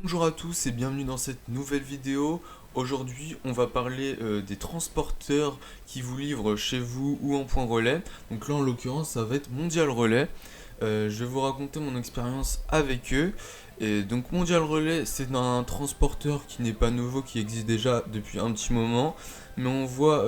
Bonjour à tous et bienvenue dans cette nouvelle vidéo. Aujourd'hui, on va parler des transporteurs qui vous livrent chez vous ou en point relais. Donc là, en l'occurrence, ça va être Mondial Relais. Je vais vous raconter mon expérience avec eux. Et donc Mondial Relais, c'est un transporteur qui n'est pas nouveau, qui existe déjà depuis un petit moment. Mais on voit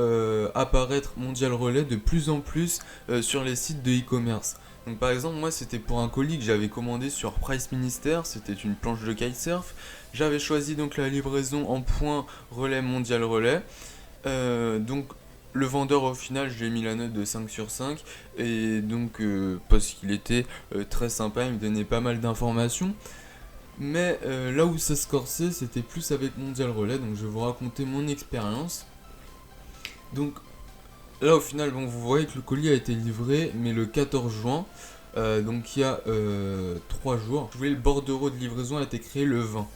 apparaître Mondial Relais de plus en plus sur les sites de e-commerce. Donc par exemple, moi c'était pour un colis que j'avais commandé sur Price Minister, c'était une planche de kitesurf. J'avais choisi donc la livraison en point relais Mondial Relais. Donc le vendeur au final, je lui ai mis la note de 5 sur 5 et donc parce qu'il était très sympa, il me donnait pas mal d'informations. Mais là où ça se corsait, c'était plus avec Mondial Relais, donc je vais vous raconter mon expérience. Donc là, au final, bon, vous voyez que le colis a été livré, mais le 14 juin, donc il y a 3 jours. Je voulais le bordereau de livraison a été créé le 20.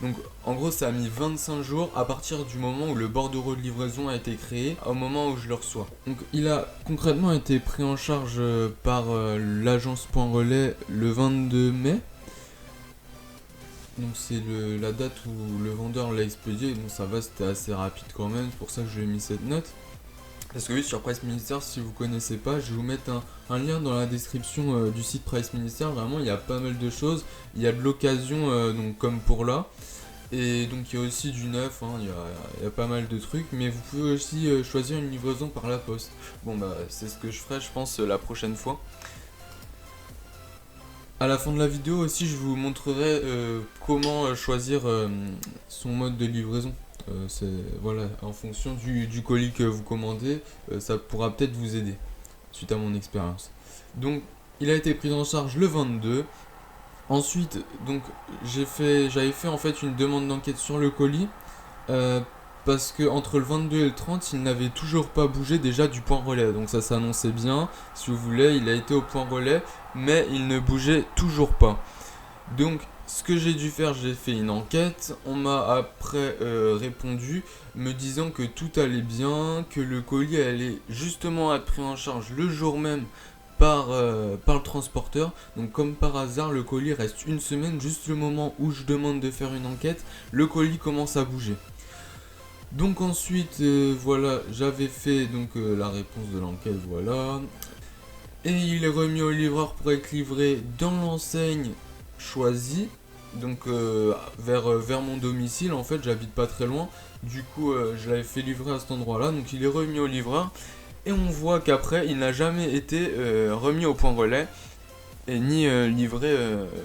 Donc en gros, ça a mis 25 jours à partir du moment où le bordereau de livraison a été créé, au moment où je le reçois. Donc il a concrètement été pris en charge par l'agence Point Relais le 22 mai. Donc c'est la date où le vendeur l'a expédié. Bon, ça va, c'était assez rapide quand même, c'est pour ça que je lui ai mis cette note. Parce que oui, sur Price Minister, si vous connaissez pas, je vais vous mettre un lien dans la description du site Price Minister. Vraiment, il y a pas mal de choses. Il y a de l'occasion, donc comme pour là. Et donc il y a aussi du neuf, hein, il y a pas mal de trucs. Mais vous pouvez aussi choisir une livraison par la poste. Bon bah c'est ce que je ferai, je pense, la prochaine fois. À la fin de la vidéo aussi, je vous montrerai comment choisir son mode de livraison. Voilà, en fonction du colis que vous commandez, ça pourra peut-être vous aider suite à mon expérience. Donc, il a été pris en charge le 22. Ensuite, donc, j'avais fait en fait une demande d'enquête sur le colis euh, parce que entre le 22 et le 30, il n'avait toujours pas bougé déjà du point relais. Donc ça s'annonçait bien. Si vous voulez, il a été au point relais, mais il ne bougeait toujours pas. Donc, ce que j'ai dû faire, j'ai fait une enquête. On m'a après répondu, me disant que tout allait bien, que le colis allait justement être pris en charge le jour même par le transporteur. Donc, comme par hasard, le colis reste une semaine, juste le moment où je demande de faire une enquête, le colis commence à bouger. Donc ensuite, voilà, j'avais fait donc la réponse de l'enquête, voilà. Et il est remis au livreur pour être livré dans l'enseigne choisie, donc vers mon domicile. En fait, j'habite pas très loin. Du coup, je l'avais fait livrer à cet endroit-là. Donc, il est remis au livreur. Et on voit qu'après, il n'a jamais été remis au point relais et ni livré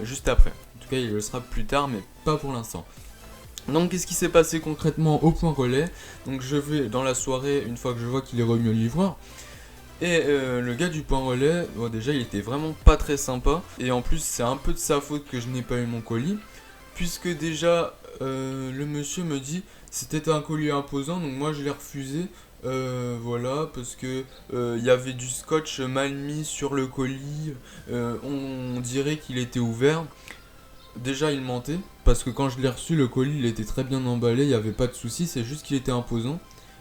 juste après. En tout cas, il le sera plus tard, mais pas pour l'instant. Donc, qu'est-ce qui s'est passé concrètement au point relais? Donc, je vais dans la soirée, une fois que je vois qu'il est remis au livreur. Et le gars du point relais, bon, déjà il était vraiment pas très sympa. Et en plus c'est un peu de sa faute que je n'ai pas eu mon colis. Puisque déjà le monsieur me dit c'était un colis imposant, donc moi je l'ai refusé. Voilà, parce que il y avait du scotch mal mis sur le colis. On dirait qu'il était ouvert. Déjà il mentait, parce que quand je l'ai reçu, le colis il était très bien emballé, il n'y avait pas de souci, c'est juste qu'il était imposant.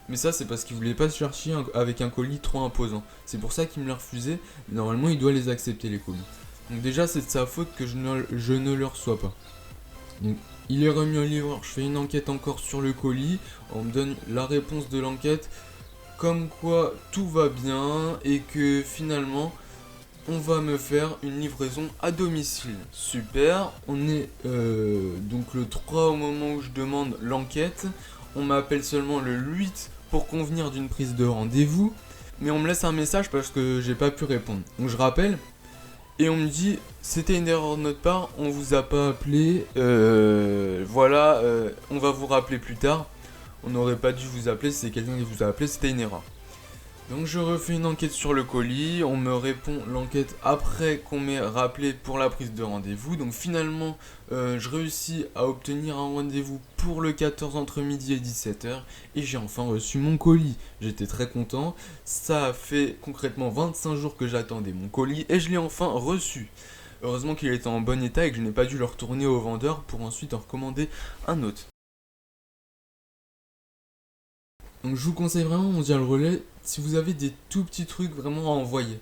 Mais ça, c'est parce qu'il voulait pas se chercher avec un colis trop imposant. C'est pour ça qu'il me l'a refusé. Mais normalement, il doit les accepter, les colis. Donc, déjà, c'est de sa faute que je ne le reçois pas. Donc, il est remis au livreur. Je fais une enquête encore sur le colis. On me donne la réponse de l'enquête. Comme quoi tout va bien. Et que finalement, on va me faire une livraison à domicile. Super. On est donc le 3 au moment où je demande l'enquête. On m'appelle seulement le 8 pour convenir d'une prise de rendez-vous. Mais on me laisse un message parce que j'ai pas pu répondre. Donc je rappelle. Et on me dit, c'était une erreur de notre part, on vous a pas appelé. Voilà, on va vous rappeler plus tard. On n'aurait pas dû vous appeler, si c'est quelqu'un qui vous a appelé, c'était une erreur. Donc je refais une enquête sur le colis, on me répond l'enquête après qu'on m'ait rappelé pour la prise de rendez-vous. Donc finalement, je réussis à obtenir un rendez-vous pour le 14 entre midi et 17h et j'ai enfin reçu mon colis. J'étais très content, ça a fait concrètement 25 jours que j'attendais mon colis et je l'ai enfin reçu. Heureusement qu'il était en bon état et que je n'ai pas dû le retourner au vendeur pour ensuite en recommander un autre. Donc je vous conseille vraiment Mondial Relais si vous avez des tout petits trucs vraiment à envoyer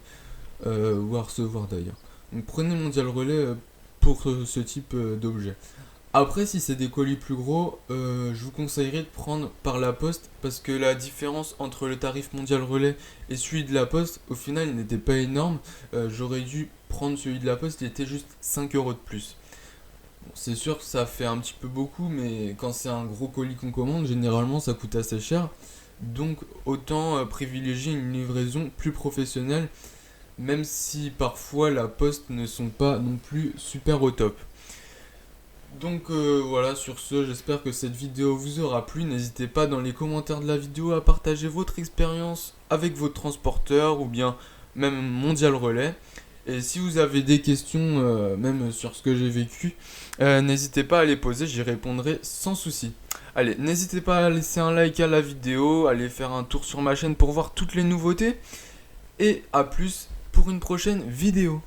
ou à recevoir d'ailleurs. Donc prenez Mondial Relais pour ce type d'objet. Après, si c'est des colis plus gros, je vous conseillerais de prendre par la poste parce que la différence entre le tarif mondial relais et celui de la poste, au final, il n'était pas énorme. J'aurais dû prendre celui de la poste, il était juste 5 euros de plus. Bon, c'est sûr que ça fait un petit peu beaucoup, mais quand c'est un gros colis qu'on commande, généralement ça coûte assez cher. Donc autant privilégier une livraison plus professionnelle, même si parfois la poste ne sont pas non plus super au top. Donc voilà, sur ce, j'espère que cette vidéo vous aura plu. N'hésitez pas dans les commentaires de la vidéo à partager votre expérience avec votre transporteur ou bien même Mondial Relais. Et si vous avez des questions, même sur ce que j'ai vécu, n'hésitez pas à les poser, j'y répondrai sans souci. Allez, n'hésitez pas à laisser un like à la vidéo, à aller faire un tour sur ma chaîne pour voir toutes les nouveautés. Et à plus pour une prochaine vidéo.